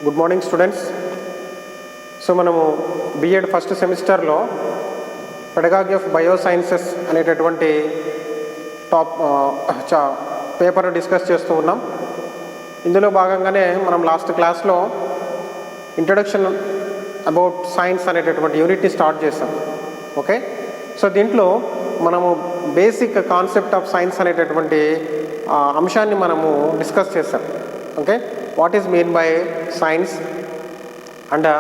Good morning students. So మనము B.Ed first సెమిస్టర్లో pedagogy of biosciences అనేటటువంటి పేపర్ డిస్కస్ చేస్తూ ఉన్నాం. ఇందులో భాగంగానే మనం లాస్ట్ క్లాస్లో ఇంట్రడక్షన్ అబౌట్ సైన్స్ అనేటటువంటి యూనిట్ని స్టార్ట్ చేసాం. ఓకే, సో దీంట్లో మనము బేసిక్ కాన్సెప్ట్ ఆఫ్ సైన్స్ అనేటటువంటి అంశాన్ని మనము డిస్కస్ చేసాం. Okay, what is mean by science and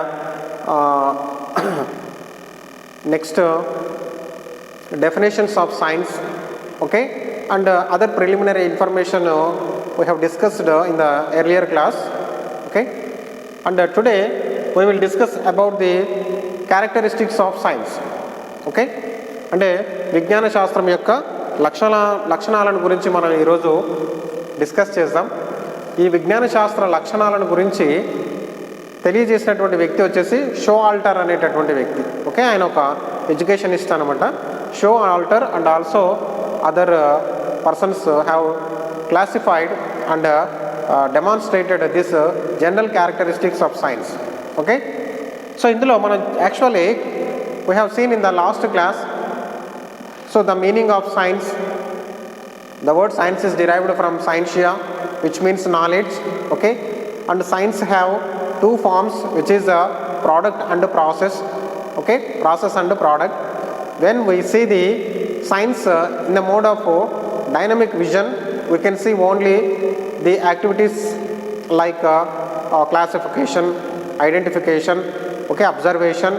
next definitions of science, okay, and other preliminary information we have discussed in the earlier class. Okay, and today we will discuss about the characteristics of science. Okay, అంటే విజ్ఞాన శాస్త్రం యొక్క లక్షణాలను గురించి మనం ఈరోజు discuss చేద్దాం. ఈ విజ్ఞాన శాస్త్ర లక్షణాలను గురించి తెలియజేసినటువంటి వ్యక్తి వచ్చేసి షో ఆల్టర్ అనేటటువంటి వ్యక్తి. ఓకే, ఆయన ఒక ఎడ్యుకేషనిస్ట్ అనమాట. Showalter and also other persons have classified and demonstrated this general characteristics of science. Okay, so ఇందులో మనం actually we have seen in the last class. So the meaning of science, the word science is derived from scientia, which means knowledge. Okay, and science have two forms, which is a product and a process. Okay, process and product. When we see the science in the mode of dynamic vision, we can see only the activities like classification, identification, okay, observation,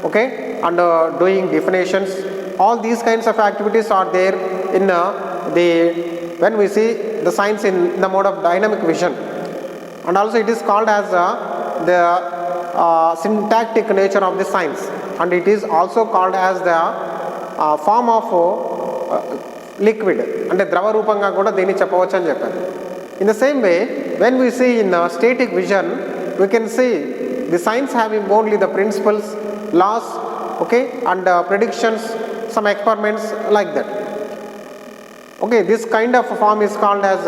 okay, and doing definitions. All these kinds of activities are there in when we see the science in the mode of dynamic vision. And also it is called as the syntactic nature of the science, and it is also called as the form of liquid, అంటే ద్రవ రూపంగా కూడా దీన్ని చెప్పవచ్చు అని చెప్పాను. In the same way, when we see in static vision, we can see the science having only the principles, laws, okay, and predictions, some experiments like that. Okay, this kind of form is called as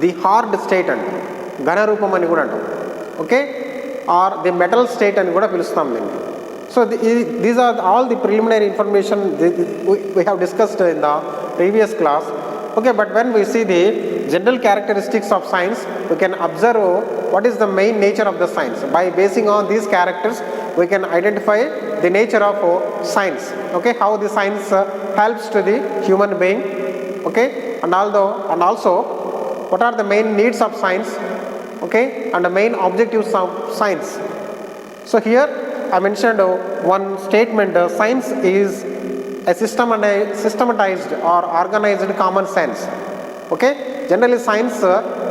the hard state and ఘన రూపం అని కూడా అంటాం. Okay, or the metal state అని కూడా పిలుస్తాం దీన్ని. So these are all the preliminary information we have discussed in the previous class. Okay, but when we see the general characteristics of science, we can observe what is the main nature of the science. By basing on these characters, we can identify the nature of science. Okay, how the science helps to the human being. Okay, and also what are the main needs of science, okay, and the main objectives of science. So here I mentioned one statement, science is a systematized or organized common sense. Okay, generally science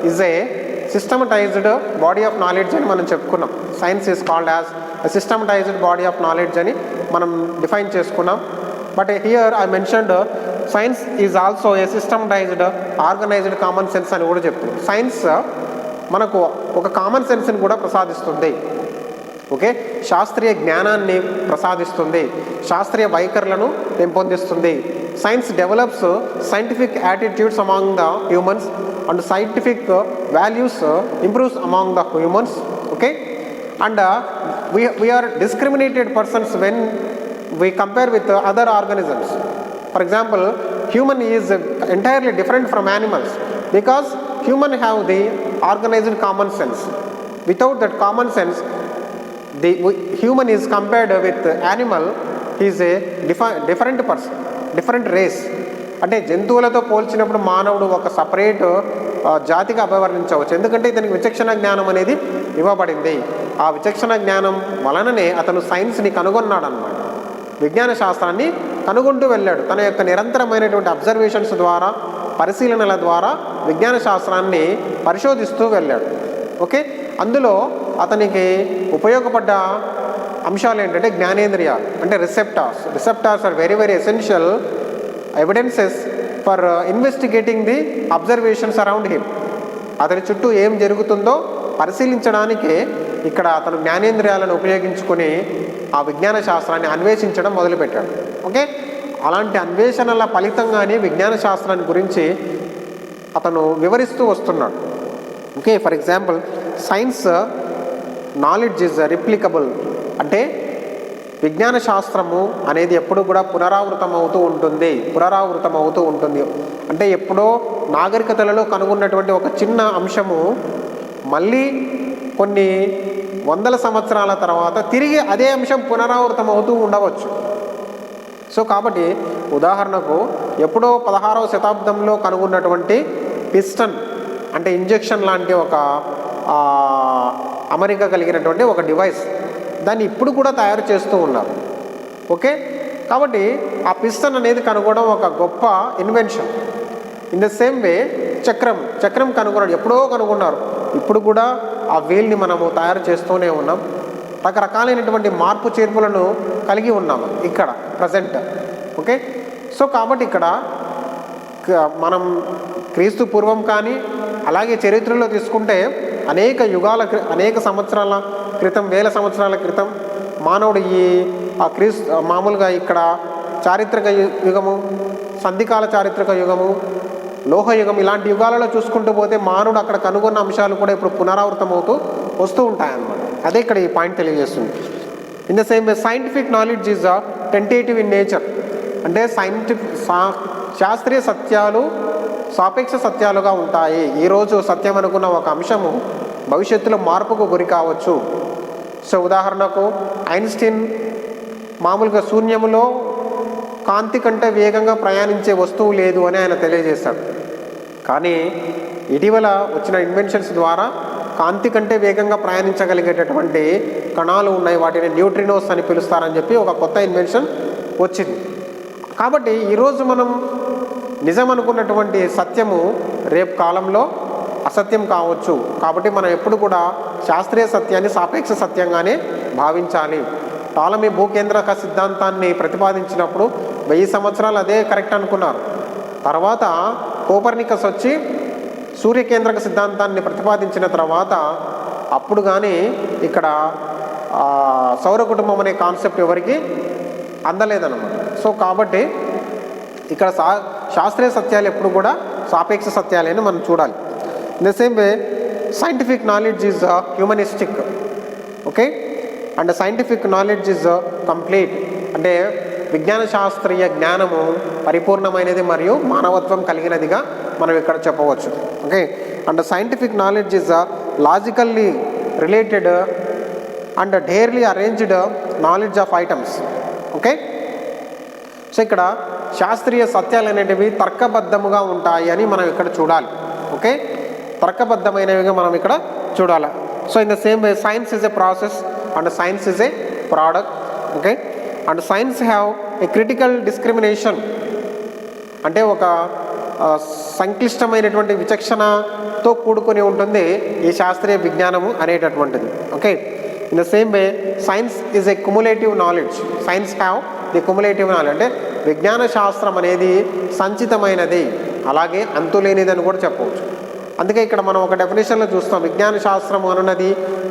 is a systematized body of knowledge అని మనం చెప్పుకున్నాం. Science is called as a systematized body of knowledge అని మనం define చేసుకున్నాం. But here I mentioned science is also a systematized organized common sense అని కూడా చెప్తున్నాం. Science మనకు ఒక కామన్ సెన్స్ని కూడా ప్రసాదిస్తుంది. ఓకే, శాస్త్రీయ జ్ఞానాన్ని ప్రసాదిస్తుంది, శాస్త్రీయ వైఖరులను పెంపొందిస్తుంది. Science develops scientific attitudes among the humans and scientific values improves among the humans. Okay, and we are discriminated persons when we compare with other organisms. For example, human is entirely different from animals because human have the organized common sense. Without that common sense, the human is compared with animal, he is a different person, different race. అంటే జంతువులతో పోల్చినప్పుడు మానవుడు ఒక separate జాతిగా అభివర్ణించవచ్చు, ఎందుకంటే ఇతనికి విచక్షణ జ్ఞానం అనేది ఇవ్వబడింది. ఆ విచక్షణ జ్ఞానం వలననే అతను సైన్స్ని కనుగొన్నాడు అన్నమాట. విజ్ఞాన శాస్త్రాన్ని కనుగొంటూ వెళ్ళాడు. తన యొక్క నిరంతరమైనటువంటి అబ్జర్వేషన్స్ ద్వారా, పరిశీలనల ద్వారా విజ్ఞాన శాస్త్రాన్ని పరిశోధిస్తూ వెళ్ళాడు. ఓకే, అందులో అతనికి ఉపయోగపడ్డ అంశాలు ఏంటంటే జ్ఞానేంద్రియాలు, అంటే receptors are very very essential evidences for investigating the observations around him. అతని చుట్టూ ఏం జరుగుతుందో పరిశీలించడానికి ఇక్కడ అతను జ్ఞానేంద్రియాలను ఉపయోగించుకొని ఆ విజ్ఞాన శాస్త్రాన్ని అన్వేషించడం మొదలుపెట్టాడు. ఓకే, అలాంటి అన్వేషణల ఫలితంగానే విజ్ఞాన శాస్త్రాన్ని గురించి అతను వివరిస్తూ వస్తున్నాడు. Okay, for example, science knowledge is replicable. అంటే విజ్ఞాన శాస్త్రము అనేది ఎప్పుడు కూడా పునరావృతం అవుతూ ఉంటుంది. అంటే ఎప్పుడో నాగరికతలలో కనుగొన్నటువంటి ఒక చిన్న అంశము మళ్ళీ కొన్ని వందల సంవత్సరాల తర్వాత తిరిగి అదే అంశం పునరావృతం అవుతూ ఉండవచ్చు. సో కాబట్టి ఉదాహరణకు ఎప్పుడో 16వ శతాబ్దంలో కనుగొన్నటువంటి పిస్టన్ అంటే ఇంజెక్షన్ లాంటి ఒక అమరిక కలిగినటువంటి ఒక డివైస్, దాన్ని ఇప్పుడు కూడా తయారు చేస్తూ ఉన్నారు. ఓకే, కాబట్టి ఆ పిస్టన్ అనేది కనుగొనడం ఒక గొప్ప invention. In the same way చక్రం కనుగొనడం ఎప్పుడో కనుగొన్నారు, ఇప్పుడు కూడా ఆ వీల్ని మనము తయారు చేస్తూనే ఉన్నాం. రకరకాలైనటువంటి మార్పు చేర్పులను కలిగి ఉన్నాము ఇక్కడ ప్రజెంట్. ఓకే, సో కాబట్టి ఇక్కడ మనం క్రీస్తు పూర్వం కానీ అలాగే చరిత్రలో తీసుకుంటే అనేక సంవత్సరాల క్రితం, వేల సంవత్సరాల క్రితం మానవుడు మామూలుగా ఇక్కడ చారిత్రక యుగము, సంధికాల చారిత్రక యుగము, లోహయుగం ఇలాంటి యుగాలలో చూసుకుంటూ పోతే మానవుడు అక్కడ కనుగొన్న అంశాలు కూడా ఇప్పుడు పునరావృతం అవుతూ వస్తూ ఉంటాయన్నమాట. అదే ఇక్కడ ఈ పాయింట్ తెలియజేస్తుంది. In the same way scientific knowledge is tentative in nature. అంటే శాస్త్రీయ సత్యాలు సాపేక్ష సత్యాలుగా ఉంటాయి. ఈరోజు సత్యం అనుకున్న ఒక అంశము భవిష్యత్తులో మార్పుకు గురి కావచ్చు. సో ఉదాహరణకు ఐన్స్టీన్ మామూలుగా శూన్యములో కాంతి కంటే వేగంగా ప్రయాణించే వస్తువు లేదు అని ఆయన తెలియజేశాడు. కానీ ఇటీవల వచ్చిన ఇన్వెన్షన్స్ ద్వారా కాంతి కంటే వేగంగా ప్రయాణించగలిగేటటువంటి కణాలు ఉన్నాయి, వాటిని న్యూట్రినోస్ అని పిలుస్తారని చెప్పి ఒక కొత్త ఇన్వెన్షన్ వచ్చింది. కాబట్టి ఈరోజు మనం నిజం అనుకున్నటువంటి సత్యము రేపు కాలంలో అసత్యం కావచ్చు. కాబట్టి మనం ఎప్పుడు కూడా శాస్త్రీయ సత్యాన్ని సాపేక్ష సత్యంగానే భావించాలి. టాలమీ భూకేంద్రక సిద్ధాంతాన్ని ప్రతిపాదించినప్పుడు 1000 సంవత్సరాలు అదే కరెక్ట్ అనుకున్నారు. తర్వాత కోపర్నికస్ వచ్చి సూర్యకేంద్రక సిద్ధాంతాన్ని ప్రతిపాదించిన తర్వాత అప్పుడు కానీ ఇక్కడ సౌర కుటుంబం అనే కాన్సెప్ట్ ఎవరికి అందలేదన్నమాట. సో కాబట్టి ఇక్కడ శాస్త్రీయ సత్యాలు ఎప్పుడు కూడా సాపేక్ష సత్యాలే అని మనం చూడాలి. In the same way scientific knowledge is humanistic. Okay, and scientific knowledge is complete. అంటే విజ్ఞాన శాస్త్రీయ జ్ఞానము పరిపూర్ణమైనది మరియు మానవత్వం కలిగినదిగా మనం ఇక్కడ చెప్పవచ్చు. Okay, and scientific knowledge is logically related and dearly arranged knowledge of items. Okay, so ఇక్కడ శాస్త్రీయ సత్యాలు అనేటివి తర్కబద్ధముగా ఉంటాయి అని మనం ఇక్కడ చూడాలి. ఓకే, తర్కబద్ధమైనవిగా మనం ఇక్కడ చూడాలి. So in the same way science is a process and science is a product. Okay, and science have a critical discrimination. అంటే ఒక సంక్లిష్టమైనటువంటి విచక్షణతో కూడుకొని ఉంటుంది ఈ శాస్త్రీయ విజ్ఞానము అనేటటువంటిది. Okay, in the same way science is a cumulative knowledge. Science have the cumulative knowledge. అంటే విజ్ఞాన శాస్త్రం అనేది సంచితమైనది, అలాగే అంతులేనిదని కూడా చెప్పవచ్చు. అందుకే ఇక్కడ మనం ఒక డెఫినేషన్లో చూస్తాం, విజ్ఞాన శాస్త్రం అనున్నది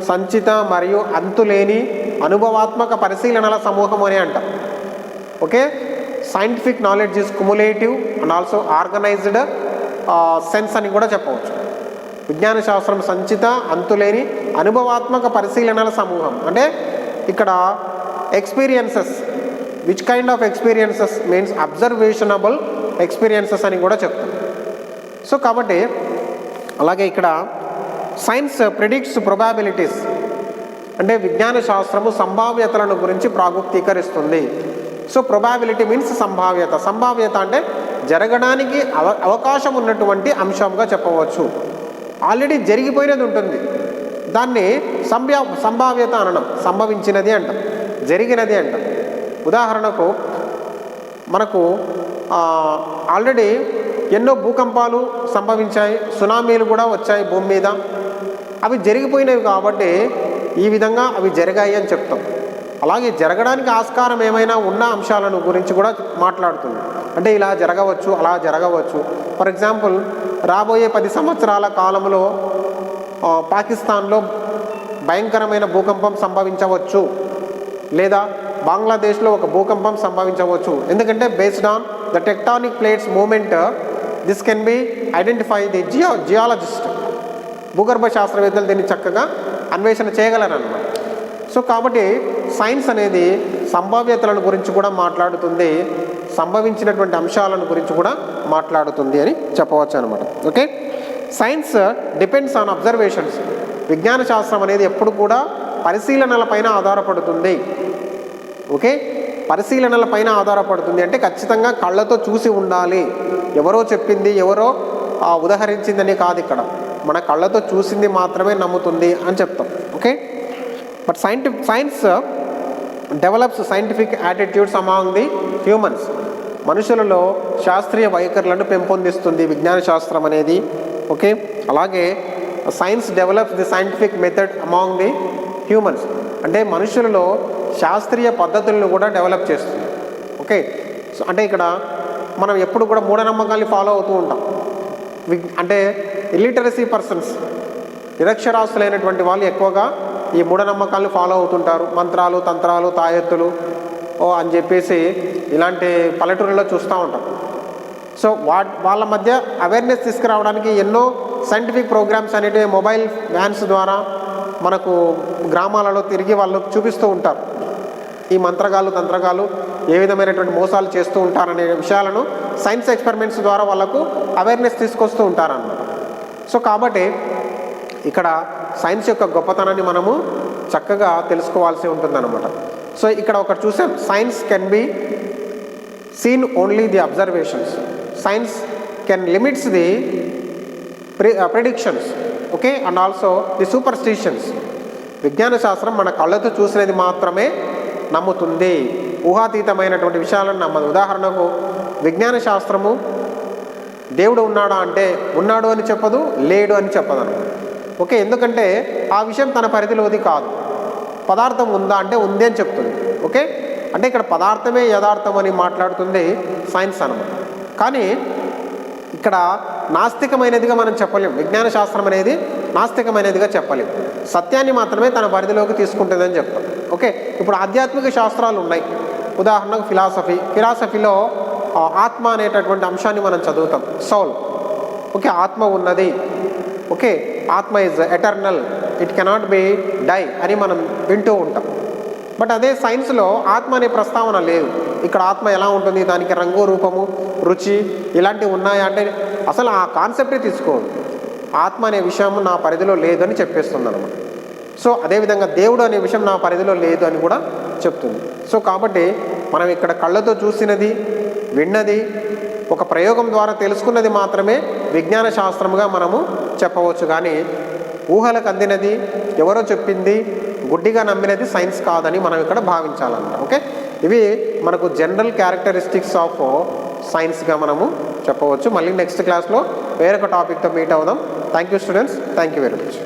సంచిత మరియు అంతులేని అనుభవాత్మక పరిశీలనల సమూహం అని అంటాం. Okay, scientific knowledge is cumulative and also organised sense అని కూడా చెప్పవచ్చు. విజ్ఞాన శాస్త్రం సంచిత అంతులేని అనుభవాత్మక పరిశీలనల సమూహం. అంటే ఇక్కడ experiences, which kind of experiences means observationable experiences అని కూడా చెప్తాం. సో కాబట్టి అలాగే ఇక్కడ సైన్స్ ప్రిడిక్ట్స్ ప్రొబాబిలిటీస్. అంటే విజ్ఞాన శాస్త్రము సంభావ్యతలను గురించి ప్రాగుప్తీకరిస్తుంది. సో ప్రొబాబిలిటీ మీన్స్ సంభావ్యత. సంభావ్యత అంటే జరగడానికి అవకాశం ఉన్నటువంటి అంశంగా చెప్పవచ్చు. ఆల్రెడీ జరిగిపోయినది ఉంటుంది, దాన్ని సంభావ్యత అనడం. సంభవించినది అంటాం, జరిగినది అంటాం. ఉదాహరణకు మనకు ఆల్రెడీ ఎన్నో భూకంపాలు సంభవించాయి, సునామీలు కూడా వచ్చాయి భూమి మీద. అవి జరిగిపోయినవి కాబట్టి ఈ విధంగా అవి జరిగాయి అని చెప్తాం. అలాగే జరగడానికి ఆస్కారం ఏమైనా ఉన్న అంశాలను గురించి కూడా మాట్లాడుతుంది. అంటే ఇలా జరగవచ్చు, అలా జరగవచ్చు. ఫర్ ఎగ్జాంపుల్, రాబోయే 10 సంవత్సరాల కాలంలో పాకిస్తాన్లో భయంకరమైన భూకంపం సంభవించవచ్చు, లేదా బంగ్లాదేశ్లో ఒక భూకంపం సంభవించవచ్చు. ఎందుకంటే based on the tectonic plates movement this can be identify the geologist. భూగర్భ శాస్త్రవేత్తలు దీన్ని చక్కగా అన్వేషణ చేయగలరు అన్నమాట. సో కాబట్టి సైన్స్ అనేది సంభావ్యతలను గురించి కూడా మాట్లాడుతుంది, సంభవించినటువంటి అంశాలను గురించి కూడా మాట్లాడుతుంది అని చెప్పవచ్చు అనమాట. Okay, science depends on observations. విజ్ఞాన శాస్త్రం అనేది ఎప్పుడు కూడా పరిశీలనల పైన ఆధారపడుతుంది. ఓకే, పరిశీలనల పైన ఆధారపడుతుంది అంటే ఖచ్చితంగా కళ్ళతో చూసి ఉండాలి. ఎవరో చెప్పింది, ఎవరో ఉదహరించిందని కాదు, ఇక్కడ మన కళ్ళతో చూసింది మాత్రమే నమ్ముతుంది అని చెప్తాం. Okay, but science develops scientific attitudes among the humans. మనుషులలో శాస్త్రీయ వైఖరులను పెంపొందిస్తుంది విజ్ఞాన శాస్త్రం అనేది. ఓకే, అలాగే science develops the scientific method among the humans, అంటే మనుషులలో శాస్త్రీయ పద్ధతులను కూడా డెవలప్ చేస్తుంది. ఓకే, సో అంటే ఇక్కడ మనం ఎప్పుడు కూడా మూఢనమ్మకాల్ని ఫాలో అవుతూ ఉంటాం. అంటే ఇల్లిటరసీ పర్సన్స్, నిరక్షరాస్తులైనటువంటి వాళ్ళు ఎక్కువగా ఈ మూఢనమ్మకాలను ఫాలో అవుతుంటారు. మంత్రాలు, తంత్రాలు, తాయెత్తులు అని చెప్పేసి ఇలాంటి పల్లెటూరులో చూస్తూ ఉంటాం. సో వాళ్ళ మధ్య అవేర్నెస్ తీసుకురావడానికి ఎన్నో సైంటిఫిక్ ప్రోగ్రామ్స్ అనేటివి మొబైల్ వ్యాన్స్ ద్వారా మనకు గ్రామాలలో తిరిగి వాళ్ళు చూపిస్తూ ఉంటారు. ఈ మంత్రగాళ్ళు, తంత్రగాళ్ళు ఏ విధమైనటువంటి మోసాలు చేస్తూ ఉంటారనే విషయాలను సైన్స్ ఎక్స్పెరిమెంట్స్ ద్వారా వాళ్ళకు అవేర్నెస్ తీసుకొస్తూ ఉంటారన్నమాట. సో కాబట్టి ఇక్కడ సైన్స్ యొక్క గొప్పతనాన్ని మనము చక్కగా తెలుసుకోవాల్సి ఉంటుందన్నమాట. సో ఇక్కడ ఒకటి చూసాం, science can be seen only the observations. Science can limits the predictions. Okay, and also the superstitions. విజ్ఞాన శాస్త్రం మన కళ్ళతో చూసినది మాత్రమే నమ్ముతుంది, ఊహాతీతమైనటువంటి విషయాలను నమ్మదు. ఉదాహరణకు విజ్ఞాన శాస్త్రము దేవుడు ఉన్నాడా అంటే ఉన్నాడు అని చెప్పదు, లేడు అని చెప్పదు అనమాట. ఓకే, ఎందుకంటే ఆ విషయం తన పరిధిలోది కాదు. పదార్థం ఉందా అంటే ఉంది అని చెప్తుంది. ఓకే, అంటే ఇక్కడ పదార్థమే యథార్థం అని మాట్లాడుతుంది సైన్స్ అనమాట. కానీ ఇక్కడ నాస్తికమైనదిగా మనం చెప్పలేం. విజ్ఞాన శాస్త్రం అనేది నాస్తికమైనదిగా చెప్పలేం. సత్యాన్ని మాత్రమే తన పరిధిలోకి తీసుకుంటుందని చెప్తాం. ఓకే, ఇప్పుడు ఆధ్యాత్మిక శాస్త్రాలు ఉన్నాయి. ఉదాహరణకు ఫిలాసఫీలో ఆత్మ అనేటటువంటి అంశాన్ని మనం చదువుతాం. సౌల్. ఓకే, ఆత్మ ఉన్నది. ఓకే, ఆత్మ is eternal, it cannot be die అని మనం వింటూ ఉంటాం. బట్ అదే సైన్స్లో ఆత్మ అనే ప్రస్తావన లేదు. ఇక్కడ ఆత్మ ఎలా ఉంటుంది, దానికి రంగు, రూపము, రుచి ఇలాంటివి ఉన్నాయా అంటే అసలు ఆ కాన్సెప్టే తీసుకోదు. ఆత్మ అనే విషయం నా పరిధిలో లేదు అని చెప్పేస్తుంది అనమాట. సో అదేవిధంగా దేవుడు అనే విషయం నా పరిధిలో లేదు అని కూడా చెప్తుంది. సో కాబట్టి మనం ఇక్కడ కళ్ళతో చూసినది, విన్నది, ఒక ప్రయోగం ద్వారా తెలుసుకున్నది మాత్రమే విజ్ఞాన శాస్త్రముగా మనము చెప్పవచ్చు. కానీ ఊహలకు అందినది, ఎవరో చెప్పింది, గుడ్డిగా నమ్మినది సైన్స్ కాదని మనం ఇక్కడ భావించాలన్నమాట. ఓకే, ఇవి మనకు జనరల్ క్యారెక్టరిస్టిక్స్ ఆఫ్ సైన్స్గా మనము చెప్పవచ్చు. మళ్ళీ నెక్స్ట్ క్లాస్లో వేరొక టాపిక్తో మీట్ అవుదాం. Thank you students, thank you very much.